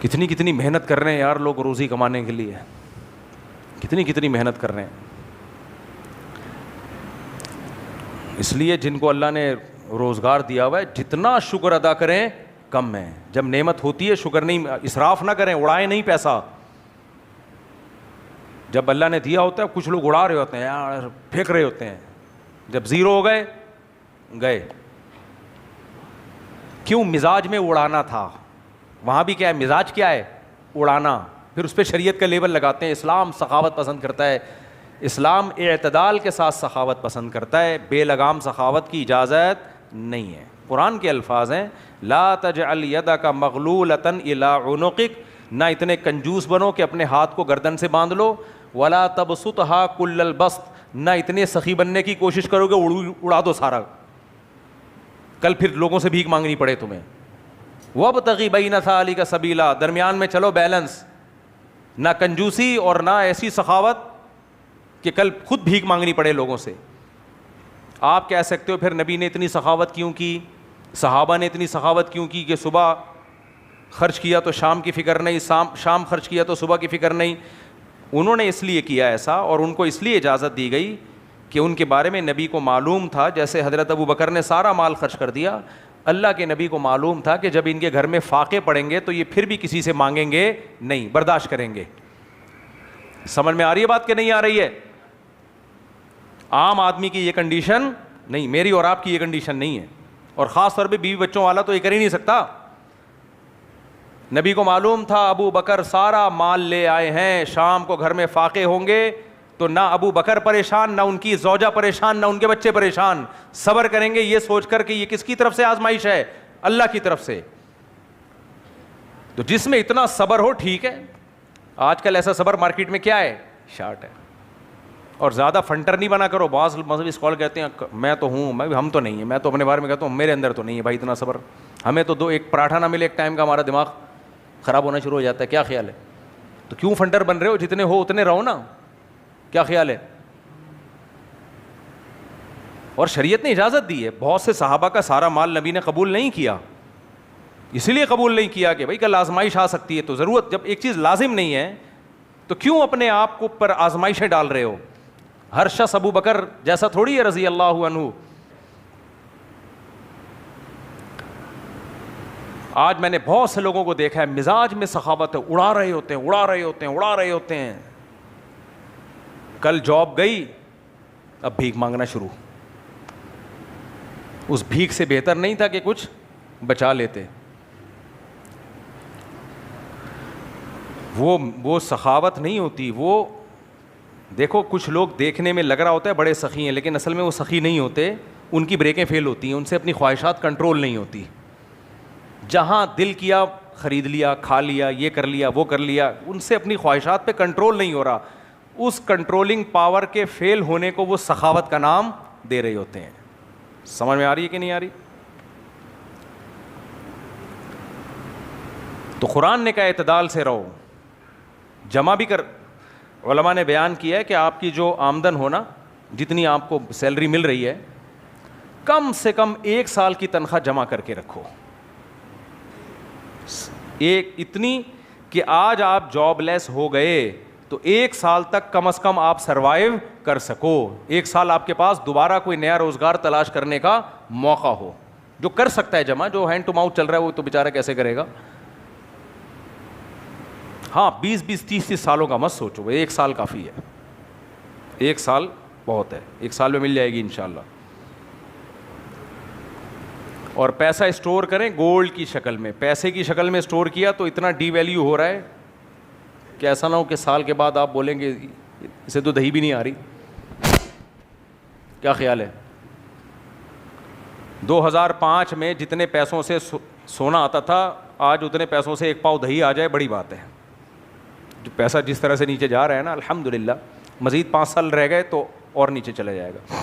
کتنی کتنی محنت کر رہے ہیں یار لوگ روزی کمانے کے لیے, کتنی کتنی محنت کر رہے ہیں. اس لیے جن کو اللہ نے روزگار دیا ہوا ہے جتنا شکر ادا کریں کم ہے. جب نعمت ہوتی ہے شکر نہیں, اسراف نہ کریں, اڑائیں نہیں پیسہ. جب اللہ نے دیا ہوتا ہے کچھ لوگ اڑا رہے ہوتے ہیں یار, پھینک رہے ہوتے ہیں, جب زیرو ہو گئے گئے. کیوں؟ مزاج میں اڑانا تھا. وہاں بھی کیا ہے, مزاج کیا ہے, اڑانا. پھر اس پہ شریعت کا لیبل لگاتے ہیں, اسلام سخاوت پسند کرتا ہے, اسلام اعتدال کے ساتھ سخاوت پسند کرتا ہے, بے لگام سخاوت کی اجازت نہیں ہے. قرآن کے الفاظ ہیں لا تجعل یدک مغلولۃ الی عنقک, نہ اتنے کنجوس بنو کہ اپنے ہاتھ کو گردن سے باندھ لو, ولا تبسطھا کل البسط, نہ اتنے سخی بننے کی کوشش کرو کہ اڑا دو سارا, کل پھر لوگوں سے بھیک مانگنی پڑے تمہیں. وابتغی بین ذلک سبیلا, درمیان میں چلو بیلنس, نہ کنجوسی اور نہ ایسی سخاوت کہ کل خود بھیک مانگنی پڑے لوگوں سے. آپ کہہ سکتے ہو پھر نبی نے اتنی سخاوت کیوں کی, صحابہ نے اتنی سخاوت کیوں کی کہ صبح خرچ کیا تو شام کی فکر نہیں, شام خرچ کیا تو صبح کی فکر نہیں. انہوں نے اس لیے کیا ایسا, اور ان کو اس لیے اجازت دی گئی کہ ان کے بارے میں نبی کو معلوم تھا. جیسے حضرت ابو بکر نے سارا مال خرچ کر دیا, اللہ کے نبی کو معلوم تھا کہ جب ان کے گھر میں فاقے پڑیں گے تو یہ پھر بھی کسی سے مانگیں گے نہیں, برداشت کریں گے. سمجھ میں آ رہی ہے بات کہ نہیں آ رہی ہے؟ عام آدمی کی یہ کنڈیشن نہیں, میری اور آپ کی یہ کنڈیشن نہیں ہے, اور خاص طور پہ بیوی بچوں والا تو یہ کر ہی نہیں سکتا. نبی کو معلوم تھا ابو بکر سارا مال لے آئے ہیں, شام کو گھر میں فاقے ہوں گے تو نہ ابو بکر پریشان, نہ ان کی زوجہ پریشان, نہ ان کے بچے پریشان, صبر کریں گے یہ سوچ کر کہ یہ کس کی طرف سے آزمائش ہے, اللہ کی طرف سے. تو جس میں اتنا صبر ہو ٹھیک ہے. آج کل ایسا صبر مارکیٹ میں کیا ہے, شارٹ ہے. اور زیادہ فنٹر نہیں بنا کرو. بعض مذہبی اسکالر کہتے ہیں میں تو ہوں, ہم تو نہیں ہیں, میں تو اپنے بارے میں کہتا ہوں میرے اندر تو نہیں ہے بھائی اتنا صبر, ہمیں تو ایک پراٹھا نہ ملے ایک ٹائم کا ہمارا دماغ خراب ہونا شروع ہو جاتا ہے. کیا خیال ہے؟ تو کیوں فنٹر بن رہے ہو, جتنے ہو اتنے رہو نا. کیا خیال ہے؟ اور شریعت نے اجازت دی ہے. بہت سے صحابہ کا سارا مال نبی نے قبول نہیں کیا, اسی لیے قبول نہیں کیا کہ بھائی کل آزمائش آ سکتی ہے. تو ضرورت, جب ایک چیز لازم نہیں ہے تو کیوں اپنے آپ کو پر آزمائشیں ڈال رہے ہو؟ ہر شخص ابو بکر جیسا تھوڑی ہے رضی اللہ عنہ. آج میں نے بہت سے لوگوں کو دیکھا ہے مزاج میں سخاوت ہے, اڑا رہے ہوتے ہیں, اڑا رہے ہوتے ہیں, اڑا رہے ہوتے ہیں. کل جاب گئی, اب بھیک مانگنا شروع. اس بھیک سے بہتر نہیں تھا کہ کچھ بچا لیتے. وہ سخاوت نہیں ہوتی. وہ دیکھو کچھ لوگ دیکھنے میں لگ رہا ہوتا ہے بڑے سخی ہیں, لیکن اصل میں وہ سخی نہیں ہوتے. ان کی بریکیں فیل ہوتی ہیں, ان سے اپنی خواہشات کنٹرول نہیں ہوتی. جہاں دل کیا خرید لیا, کھا لیا, یہ کر لیا, وہ کر لیا, ان سے اپنی خواہشات پہ کنٹرول نہیں ہو رہا. اس کنٹرولنگ پاور کے فیل ہونے کو وہ سخاوت کا نام دے رہے ہوتے ہیں. سمجھ میں آ رہی ہے کہ نہیں آ رہی؟ تو قرآن نے کہا اعتدال سے رہو, جمع بھی کر. علماء نے بیان کیا ہے کہ آپ کی جو آمدن ہو نا, جتنی آپ کو سیلری مل رہی ہے, کم سے کم 1 سال کی تنخواہ جمع کر کے رکھو. ایک اتنی کہ آج آپ جاب لیس ہو گئے تو 1 سال تک کم از کم آپ سروائیو کر سکو. 1 سال آپ کے پاس دوبارہ کوئی نیا روزگار تلاش کرنے کا موقع ہو. جو کر سکتا ہے جمع, جو ہینڈ ٹو ماؤتھ چل رہا ہے وہ تو بیچارہ کیسے کرے گا. ہاں 20-20, 30-30 سالوں کا مت سوچو, 1 سال کافی ہے. 1 سال بہت ہے, 1 سال میں مل جائے گی انشاءاللہ. اور پیسہ اسٹور کریں گولڈ کی شکل میں. پیسے کی شکل میں اسٹور کیا تو اتنا ڈی ویلیو ہو رہا ہے کہ ایسا نہ ہو کہ سال کے بعد آپ بولیں گے اسے تو دہی بھی نہیں آ رہی. کیا خیال ہے؟ 2005 میں جتنے پیسوں سے سونا آتا تھا, آج اتنے پیسوں سے 1 پاؤ دہی آ جائے بڑی بات ہے. جو پیسہ جس طرح سے نیچے جا رہا ہے نا, الحمدللہ مزید 5 سال رہ گئے تو اور نیچے چلا جائے گا.